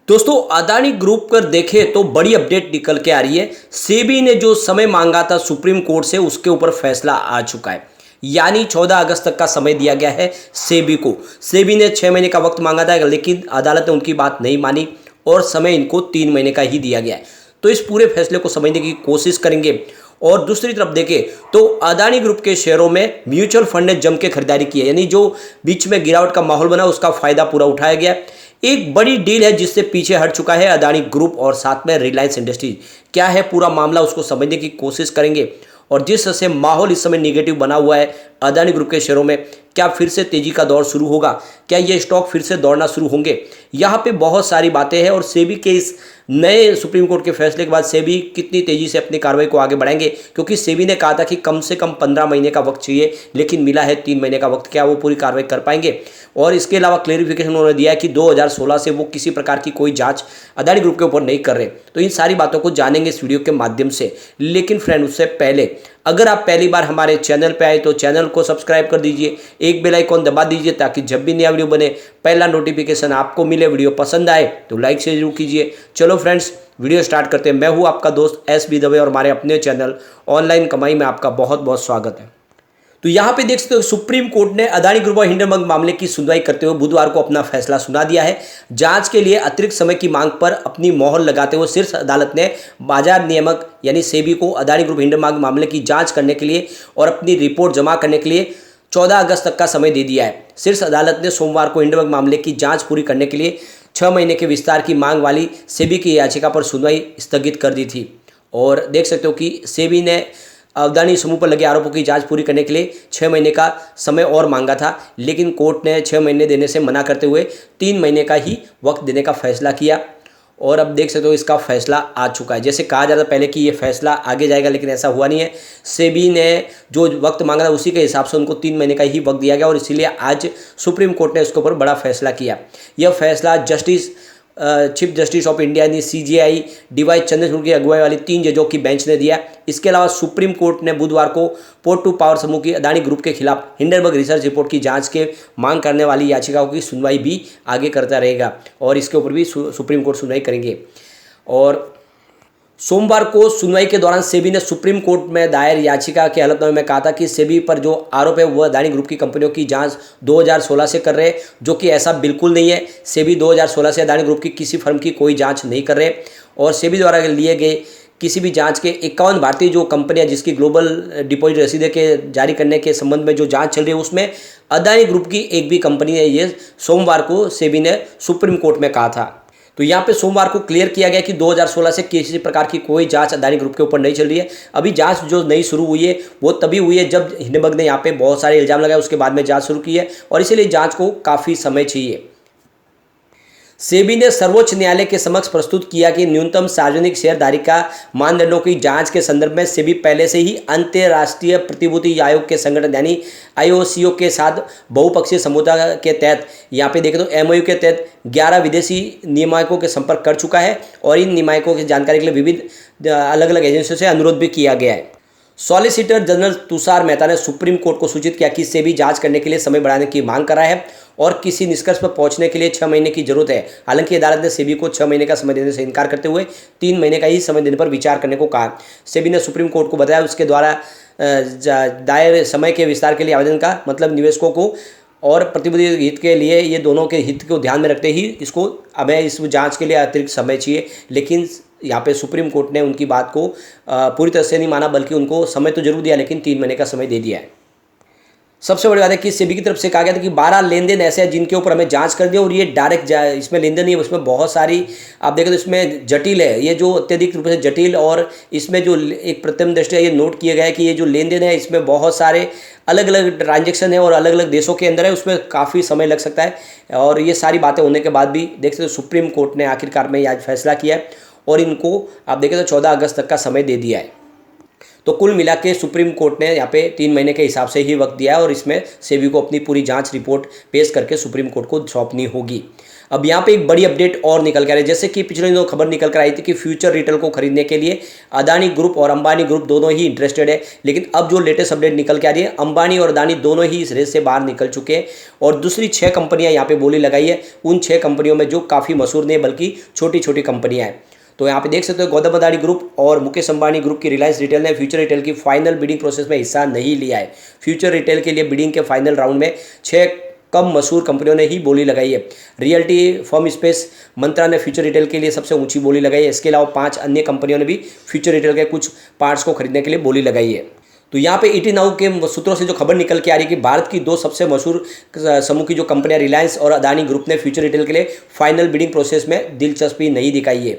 दोस्तों अदानी ग्रुप पर देखें तो बड़ी अपडेट निकल के आ रही है। सेबी ने जो समय मांगा था सुप्रीम कोर्ट से उसके ऊपर फैसला आ चुका है। यानी 14 अगस्त तक का समय दिया गया है सेबी को। सेबी ने 6 महीने का वक्त मांगा था लेकिन अदालत ने उनकी बात नहीं मानी और समय इनको 3 महीने का ही दिया गया है। तो इस पूरे फैसले को समझने की कोशिश करेंगे। और दूसरी तरफ देखें तो अदानी ग्रुप के शेयरों में म्यूचुअल फंड ने जम के खरीदारी की है, यानी जो बीच में गिरावट का माहौल बना उसका फायदा पूरा उठाया गया। एक बड़ी डील है जिससे पीछे हट चुका है अदानी ग्रुप और साथ में रिलायंस इंडस्ट्रीज। क्या है पूरा मामला उसको समझने की कोशिश करेंगे। और जिस तरह से माहौल इस समय निगेटिव बना हुआ है अदानी ग्रुप के शेयरों में, क्या फिर से तेजी का दौर शुरू होगा, क्या ये स्टॉक फिर से दौड़ना शुरू होंगे, यहाँ पे बहुत सारी बातें हैं। और सेबी के इस नए सुप्रीम कोर्ट के फैसले के बाद सेबी कितनी तेजी से अपनी कार्रवाई को आगे बढ़ाएंगे, क्योंकि सेबी ने कहा था कि कम से कम 15 महीने का वक्त चाहिए लेकिन मिला है 3 महीने का वक्त। क्या वो पूरी कार्रवाई कर पाएंगे। और इसके अलावा क्लेरिफिकेशन उन्होंने दिया है कि 2016 से वो किसी प्रकार की कोई जांच अदानी ग्रुप के ऊपर नहीं कर रहे। तो इन सारी बातों को जानेंगे इस वीडियो के माध्यम से। लेकिन फ्रेंड उससे पहले अगर आप पहली बार हमारे चैनल पे आए तो चैनल को सब्सक्राइब कर दीजिए, एक बेल आइकॉन दबा दीजिए ताकि जब भी नया वीडियो बने पहला नोटिफिकेशन आपको मिले। वीडियो पसंद आए तो लाइक से जरूर कीजिए। चलो फ्रेंड्स वीडियो स्टार्ट करते हैं। मैं हूँ आपका दोस्त एस.बी. दवे और हमारे अपने चैनल ऑनलाइन कमाई में आपका बहुत बहुत स्वागत है। तो यहाँ पे देख सकते हो सुप्रीम कोर्ट ने अदानी ग्रुप और हिंडनबर्ग मामले की सुनवाई करते हुए बुधवार को अपना फैसला सुना दिया है। जांच के लिए अतिरिक्त समय की मांग पर अपनी मोहर लगाते हुए शीर्ष अदालत ने बाजार नियामक यानी सेबी को अदानी ग्रुप हिंडनबर्ग मामले की जांच करने के लिए और अपनी रिपोर्ट जमा करने के लिए 14 अगस्त तक का समय दे दिया है। शीर्ष अदालत ने सोमवार को हिंडनबर्ग मामले की जांच पूरी करने के लिए 6 महीने के विस्तार की मांग वाली सेबी की याचिका पर सुनवाई स्थगित कर दी थी। और देख सकते हो कि सेबी ने अदानी समूह पर लगे आरोपों की जांच पूरी करने के लिए 6 महीने का समय और मांगा था, लेकिन कोर्ट ने 6 महीने देने से मना करते हुए 3 महीने का ही वक्त देने का फैसला किया। और अब देख सकते हो इसका फैसला आ चुका है। जैसे कहा जाता पहले कि ये फैसला आगे जाएगा लेकिन ऐसा हुआ नहीं है। सेबी ने जो वक्त मांगा था उसी के हिसाब से उनको 3 महीने का ही वक्त दिया गया और इसीलिए आज सुप्रीम कोर्ट ने इसके ऊपर बड़ा फैसला किया। यह फैसला चीफ जस्टिस ऑफ इंडिया यानी CJI DY चंद्रचूड़ की अगुवाई वाली 3 जजों की बेंच ने दिया। इसके अलावा सुप्रीम कोर्ट ने बुधवार को पोर्ट टू पावर समूह की अदानी ग्रुप के खिलाफ हिंडनबर्ग रिसर्च रिपोर्ट की जांच के मांग करने वाली याचिकाओं की सुनवाई भी आगे करता रहेगा और इसके ऊपर भी सुप्रीम कोर्ट सुनवाई करेंगे। और सोमवार को सुनवाई के दौरान सेबी ने सुप्रीम कोर्ट में दायर याचिका के हलफनामे में कहा था कि सेबी पर जो आरोप है वह अदानी ग्रुप की कंपनियों की जांच 2016 से कर रहे हैं, जो कि ऐसा बिल्कुल नहीं है। सेबी 2016 से अदानी ग्रुप की किसी फर्म की कोई जांच नहीं कर रहे और सेबी द्वारा लिए गए किसी भी जांच के 51 भारतीय जो कंपनियां जिसकी ग्लोबल डिपॉजिट रसीदें के जारी करने के संबंध में जो जांच चल रही है उसमें अदानी ग्रुप की एक भी कंपनी है, ये सोमवार को सेबी ने सुप्रीम कोर्ट में कहा था। तो यहाँ पे सोमवार को क्लियर किया गया कि 2016 से किसी प्रकार की कोई जांच अदानी ग्रुप के ऊपर नहीं चल रही है। अभी जांच जो नई शुरू हुई है वो तभी हुई है जब हिंडनबर्ग ने यहाँ पे बहुत सारे इल्जाम लगाए, उसके बाद में जांच शुरू की है और इसीलिए जांच को काफ़ी समय चाहिए। सेबी ने सर्वोच्च न्यायालय के समक्ष प्रस्तुत किया कि न्यूनतम सार्वजनिक शेयरधारी का मानदंडों की जांच के संदर्भ में सेबी पहले से ही अंतर्राष्ट्रीय प्रतिभूति आयोग के संगठन यानी IOCO के साथ बहुपक्षीय समझौता के तहत यहाँ पे देखें तो MOU के तहत 11 विदेशी नियामकों के संपर्क कर चुका है और इन नियामकों की जानकारी के लिए विविध अलग अलग एजेंसियों से अनुरोध भी किया गया है। सॉलिसिटर जनरल तुषार मेहता ने सुप्रीम कोर्ट को सूचित किया कि सेबी जांच करने के लिए समय बढ़ाने की मांग कर रहा है और किसी निष्कर्ष पर पहुंचने के लिए 6 महीने की जरूरत है। हालांकि अदालत ने सेबी को 6 महीने का समय देने से इनकार करते हुए 3 महीने का ही समय देने पर विचार करने को कहा। सेबी ने सुप्रीम कोर्ट को बताया उसके द्वारा दायर समय के विस्तार के लिए आवेदन का मतलब निवेशकों को और प्रतिभूति हित के लिए ये दोनों के हित को ध्यान में रखते ही इसको हमें इस जांच के लिए अतिरिक्त समय चाहिए। लेकिन यहाँ पे सुप्रीम कोर्ट ने उनकी बात को पूरी तरह से नहीं माना, बल्कि उनको समय तो जरूर दिया लेकिन 3 महीने का समय दे दिया है। सबसे बड़ी बात है कि सेबी की तरफ से कहा गया था कि 12 लेन देन ऐसे हैं जिनके ऊपर हमें जांच कर दी और ये डायरेक्ट इसमें लेन देन नहीं है, उसमें बहुत सारी आप देखें तो इसमें जटिल है, ये जो अत्यधिक रूप से जटिल और इसमें जो एक प्रथम दृष्टया ये नोट किया गया है कि ये जो लेन देन है इसमें बहुत सारे अलग अलग ट्रांजेक्शन है और अलग अलग देशों के अंदर है, उसमें काफ़ी समय लग सकता है। और ये सारी बातें होने के बाद भी देखते तो सुप्रीम कोर्ट ने आखिरकार में आज फैसला किया है और इनको आप देखें तो 14 अगस्त तक का समय दे दिया है। तो कुल मिला के सुप्रीम कोर्ट ने यहाँ पे 3 महीने के हिसाब से ही वक्त दिया है और इसमें सेबी को अपनी पूरी जांच रिपोर्ट पेश करके सुप्रीम कोर्ट को सौंपनी होगी। अब यहाँ पे एक बड़ी अपडेट और निकल कर आ रही है, जैसे कि पिछले दिनों खबर निकल कर आई थी कि फ्यूचर रिटेल को खरीदने के लिए अदानी ग्रुप और अंबानी ग्रुप दोनों ही इंटरेस्टेड है। लेकिन अब जो लेटेस्ट अपडेट निकल के आ रही है, अंबानी और अदानी दोनों ही इस रेस से बाहर निकल चुके हैं और दूसरी 6 कंपनियां यहाँ पे बोली लगाई है। उन 6 कंपनियों में जो काफ़ी मशहूर नहीं बल्कि छोटी छोटी कंपनियां हैं। तो यहाँ पे देख सकते हो गौतम अदानी ग्रुप और मुकेश अंबानी ग्रुप की रिलायंस रिटेल ने फ्यूचर रिटेल की फाइनल बिडिंग प्रोसेस में हिस्सा नहीं लिया है। फ्यूचर रिटेल के लिए बिडिंग के फाइनल राउंड में 6 कम मशहूर कंपनियों ने ही बोली लगाई है। रियल्टी फर्म स्पेस मंत्रा ने फ्यूचर रिटेल के लिए सबसे ऊंची बोली लगाई है। इसके अलावा 5 अन्य कंपनियों ने भी फ्यूचर रिटेल के कुछ पार्ट्स को खरीदने के लिए बोली लगाई है। तो यहाँ पे ईटी नाउ के सूत्रों से जो खबर निकल के आ रही है कि भारत की 2 सबसे मशहूर समूह की जो कंपनियां रिलायंस और अदानी ग्रुप ने फ्यूचर रिटेल के लिए फाइनल बिडिंग प्रोसेस में दिलचस्पी नहीं दिखाई है।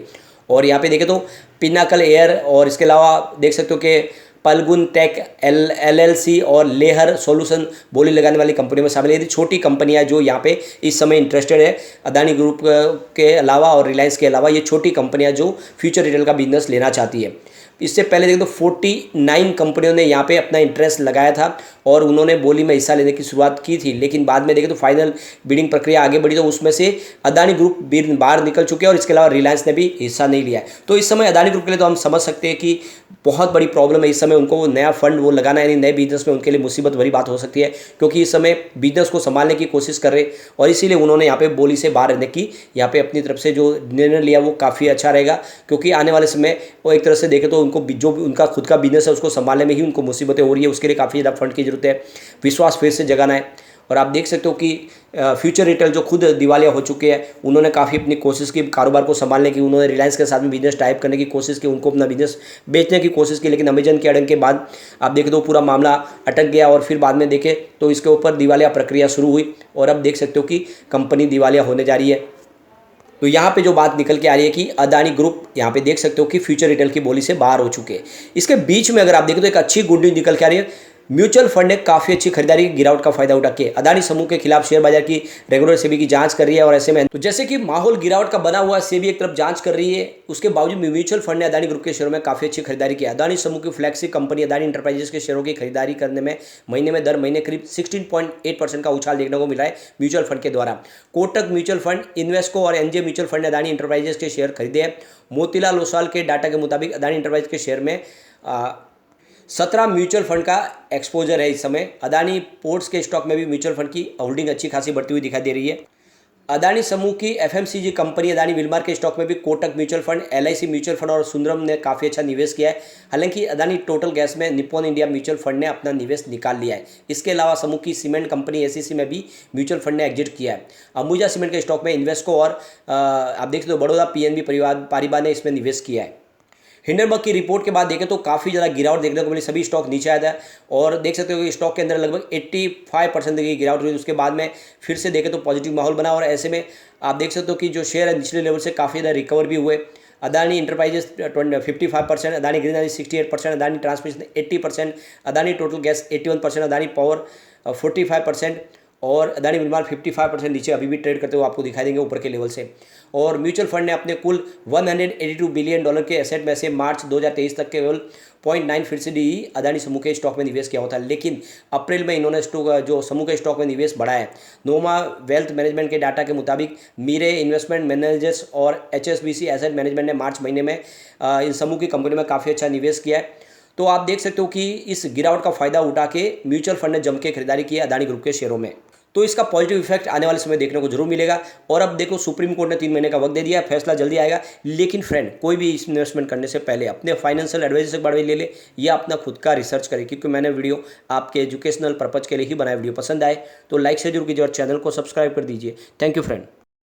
और यहाँ पे देखें तो पिनाकल एयर और इसके अलावा देख सकते हो कि पलगुन टेक LLC और लेहर सॉल्यूशन बोली लगाने वाली कंपनियों में शामिल है। यदि छोटी कंपनियां जो यहाँ पे इस समय इंटरेस्टेड है अदानी ग्रुप के अलावा और रिलायंस के अलावा, ये छोटी कंपनियां जो फ्यूचर रिटेल का बिजनेस लेना चाहती है। इससे पहले देखें तो 49 कंपनियों ने यहाँ पे अपना इंटरेस्ट लगाया था और उन्होंने बोली में हिस्सा लेने की शुरुआत की थी। लेकिन बाद में देखें तो फाइनल बिडिंग प्रक्रिया आगे बढ़ी तो उसमें से अदानी ग्रुप बाहर निकल चुके हैं और इसके अलावा रिलायंस ने भी हिस्सा नहीं लिया है। तो इस समय अदानी ग्रुप के लिए तो हम समझ सकते हैं कि बहुत बड़ी प्रॉब्लम है। इस समय उनको नया फंड वो लगाना है, यानी नए बिजनेस में उनके लिए मुसीबत भरी बात हो सकती है, क्योंकि इस समय बिजनेस को संभालने की कोशिश कर रहे और इसीलिए उन्होंने यहाँ पे बोली से बाहर रहने की यहाँ पे अपनी तरफ से जो निर्णय लिया वो काफ़ी अच्छा रहेगा। क्योंकि आने वाले समय वो एक तरह से देखें तो उनको जो उनका खुद का बिजनेस है उसको संभालने में ही उनको मुसीबतें हो रही है, उसके लिए काफ़ी ज़्यादा फंड की जरूरत है। विश्वास फिर से जगाना है। और आप देख सकते हो कि फ्यूचर रिटेल जो खुद दिवालिया हो चुके हैं, उन्होंने काफ़ी अपनी कोशिश की कारोबार को संभालने की, उन्होंने रिलायंस के साथ में बिजनेस टाइप करने की कोशिश की, उनको अपना बिजनेस बेचने की कोशिश की, लेकिन अमेजन के अड़ंग के बाद आप देखें तो पूरा मामला अटक गया और फिर बाद में देखें तो इसके ऊपर दिवालिया प्रक्रिया शुरू हुई और अब देख सकते हो कि कंपनी दिवालिया होने जा रही है। तो यहाँ पे जो बात निकल के आ रही है कि अदानी ग्रुप यहाँ पे देख सकते हो कि फ्यूचर रिटेल की बोली से बाहर हो चुके हैं। इसके बीच में अगर आप देखें तो एक अच्छी गुड न्यूज निकल के आ रही है। म्यूचुअल फंड ने काफ़ी अच्छी खरीदारी की गिरावट का फायदा उठा के अदानी समूह के खिलाफ शेयर बाजार की रेगुलर सेबी की जांच कर रही है। और ऐसे में तो जैसे कि माहौल गिरावट का बना हुआ है, सेबी एक तरफ जांच कर रही है, उसके बावजूद म्यूचुअल फंड ने अदानी ग्रुप के शेयरों में काफ़ी अच्छी खरीदारी की। अदानी समूह की फ्लैगशिप कंपनी अदानी इंटरप्राइजेस के शेयरों की खरीदारी करने में महीने में दर महीने करीब 16.8% का उछाल देखने को मिला है म्यूचुअल फंड के द्वारा। कोटक म्यूचुअल फंड, इन्वेस्को और एनजे म्यूचुअल फंड ने अदानी इंटरप्राइजेस के शेयर खरीदे हैं। मोतीलाल ओसवाल के डाटा के मुताबिक अदानी इंटरप्राइजेस के शेयर में 17 म्यूचुअल फंड का एक्सपोजर है। इस समय अदानी पोर्ट्स के स्टॉक में भी म्यूचुअल फंड की होल्डिंग अच्छी खासी बढ़ती हुई दिखाई दे रही है। अदानी समूह की FMCG कंपनी अदानी विलमार के स्टॉक में भी Kotak mutual fund, LIC mutual fund और सुंदरम ने काफ़ी अच्छा निवेश किया है। हालांकि अदानी टोटल गैस में निप्पॉन इंडिया म्यूचुअल फंड ने अपना निवेश निकाल लिया है। इसके अलावा समूह की सीमेंट कंपनी ACC में भी म्यूचुअल फंड ने एग्जिट किया है। अंबुजा सीमेंट के स्टॉक में इन्वेस्को और आप देख सकते हो बड़ौदा PNB पारिबा ने इसमें निवेश किया है। हिंडनबर्ग की रिपोर्ट के बाद देखें तो काफ़ी ज़्यादा गिरावट देखने को मिली, सभी स्टॉक नीचे आया था और देख सकते हो कि स्टॉक के अंदर लगभग 85% की गिरावट हुई। उसके बाद में फिर से देखें तो पॉजिटिव माहौल बना और ऐसे में आप देख सकते हो कि जो शेयर है निचले लेवल से काफ़ी ज़्यादा रिकवर भी हुए। Adani enterprises 55%, Adani green energy 68%, Adani transmission 80%, Adani total gas 81%, Adani power 45% और अदानी विलमार 55% नीचे अभी भी ट्रेड करते हुए आपको दिखाई देंगे ऊपर के लेवल से। और म्यूचुअल फंड ने अपने कुल $182 बिलियन के एसेट में से मार्च 2023 तक केवल 0.9% ही अदानी समूह के स्टॉक में निवेश किया होता है। लेकिन अप्रैल में इन्होंने जो समूह के स्टॉक में निवेश बढ़ाया है। नोमा वेल्थ मैनेजमेंट के डाटा के मुताबिक मीरे इन्वेस्टमेंट मैनेजर्स और HSBC एसेट मैनेजमेंट ने मार्च महीने में इन समूह की कंपनी में काफ़ी अच्छा निवेश किया है। तो आप देख सकते हो कि इस गिरावट का फायदा उठा के म्यूचुअल फंड ने जम के खरीदारी की है अदानी ग्रुप के शेयरों में। तो इसका पॉजिटिव इफेक्ट आने वाले समय देखने को जरूर मिलेगा। और अब देखो सुप्रीम कोर्ट ने 3 महीने का वक्त दे दिया, फैसला जल्दी आएगा। लेकिन फ्रेंड, कोई भी इन्वेस्टमेंट करने से पहले अपने फाइनेंशियल एडवाइजर से बारे में ले ले या अपना खुद का रिसर्च करें, क्योंकि मैंने वीडियो आपके एजुकेशनल पर्पज के लिए ही बनाया। वीडियो पसंद आए तो लाइक से जरूर कीजिए और चैनल को सब्सक्राइब कर दीजिए। Thank you friend.